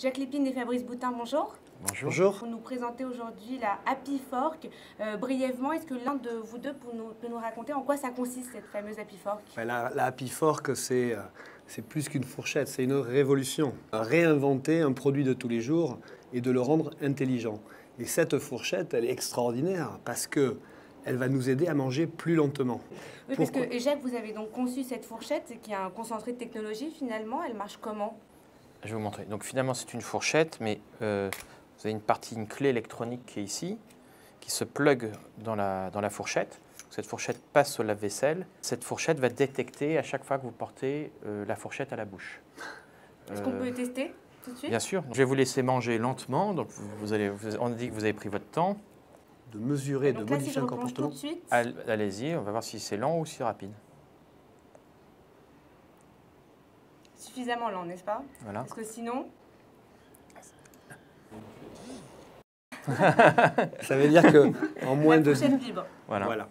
Jacques Lépine et Fabrice Boutin, bonjour. Bonjour. Vous nous présentez aujourd'hui la Happy Fork. Brièvement, est-ce que l'un de vous deux peut nous raconter en quoi ça consiste, cette fameuse Happy Fork? La Happy Fork, c'est plus qu'une fourchette, c'est une révolution. Réinventer un produit de tous les jours et de le rendre intelligent. Et cette fourchette, elle est extraordinaire parce que elle va nous aider à manger plus lentement. Oui, parce que Jacques, vous avez donc conçu cette fourchette qui est un concentré de technologie finalement. Elle marche comment? Je vais vous montrer. Donc finalement, c'est une fourchette, mais vous avez une clé électronique qui est ici, qui se plug dans la fourchette. Cette fourchette passe au lave-vaisselle. Cette fourchette va détecter à chaque fois que vous portez la fourchette à la bouche. Est-ce qu'on peut tester tout de suite? Bien sûr. Je vais vous laisser manger lentement. Donc on dit que vous avez pris votre temps. De mesurer, de modifier un comportement. Tout de suite. Allez-y, on va voir si c'est lent ou si rapide. Suffisamment lent, n'est-ce pas? Voilà. Parce que sinon... Ça veut dire qu'en moins la de... fourchette vibre. Voilà.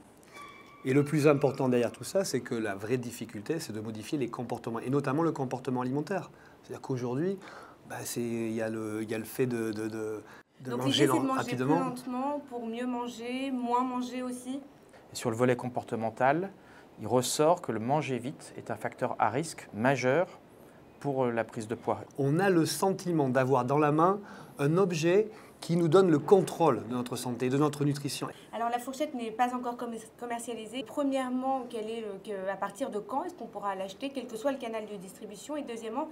Et le plus important derrière tout ça, c'est que la vraie difficulté, c'est de modifier les comportements, et notamment le comportement alimentaire. C'est-à-dire qu'aujourd'hui, il y a le fait de Donc manger l'idée, c'est de manger rapidement. plus lentement pour mieux manger, moins manger aussi. Et sur le volet comportemental, il ressort que le manger vite est un facteur à risque majeur pour la prise de poids. On a le sentiment d'avoir dans la main un objet qui nous donne le contrôle de notre santé, de notre nutrition. Alors la fourchette n'est pas encore commercialisée. Premièrement, à partir de quand est-ce qu'on pourra l'acheter, quel que soit le canal de distribution? Et deuxièmement,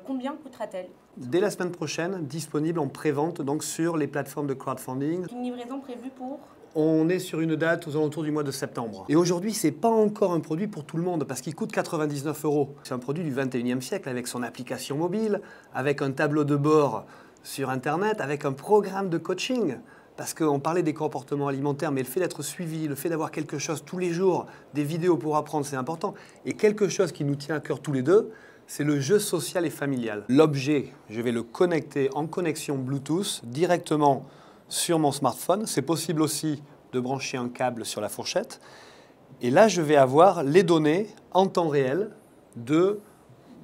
combien coûtera-t-elle? Dès la semaine prochaine, disponible en pré-vente donc sur les plateformes de crowdfunding. Une livraison prévue pour? On est sur une date aux alentours du mois de septembre. Et aujourd'hui, ce n'est pas encore un produit pour tout le monde parce qu'il coûte 99 €. C'est un produit du 21e siècle avec son application mobile, avec un tableau de bord sur Internet, avec un programme de coaching. Parce qu'on parlait des comportements alimentaires, mais le fait d'être suivi, le fait d'avoir quelque chose tous les jours, des vidéos pour apprendre, c'est important. Et quelque chose qui nous tient à cœur tous les deux, c'est le jeu social et familial. L'objet, je vais le connecter en connexion Bluetooth directement sur mon smartphone. C'est possible aussi de brancher un câble sur la fourchette. Et là, je vais avoir les données en temps réel de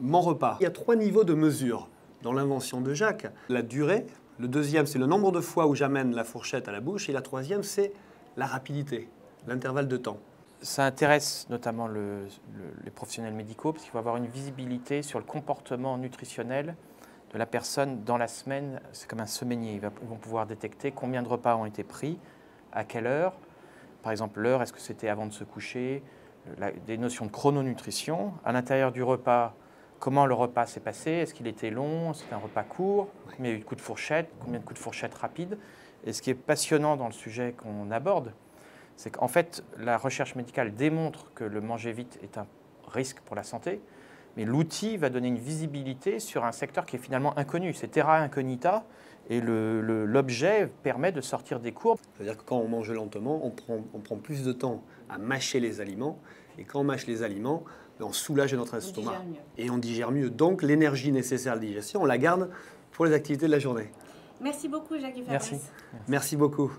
mon repas. Il y a 3 niveaux de mesure dans l'invention de Jacques. La durée, le deuxième, c'est le nombre de fois où j'amène la fourchette à la bouche. Et la troisième, c'est la rapidité, l'intervalle de temps. Ça intéresse notamment les professionnels médicaux parce qu'il faut avoir une visibilité sur le comportement nutritionnel de la personne dans la semaine. C'est comme un semainier. Ils vont pouvoir détecter combien de repas ont été pris, à quelle heure. Par exemple, l'heure, est-ce que c'était avant de se coucher? Des notions de chrononutrition. À l'intérieur du repas, comment le repas s'est passé? Est-ce qu'il était long? C'était un repas court? Combien il y a eu de coups de fourchette? Combien de coups de fourchette rapides? Et ce qui est passionnant dans le sujet qu'on aborde, c'est qu'en fait, la recherche médicale démontre que le manger vite est un risque pour la santé, mais l'outil va donner une visibilité sur un secteur qui est finalement inconnu. C'est terra incognita, et l'objet permet de sortir des courbes. C'est-à-dire que quand on mange lentement, on prend plus de temps à mâcher les aliments, et quand on mâche les aliments, on soulage notre estomac. Et on digère mieux. Donc l'énergie nécessaire à la digestion, on la garde pour les activités de la journée. Merci beaucoup, Jacques et Fabrice. Merci beaucoup.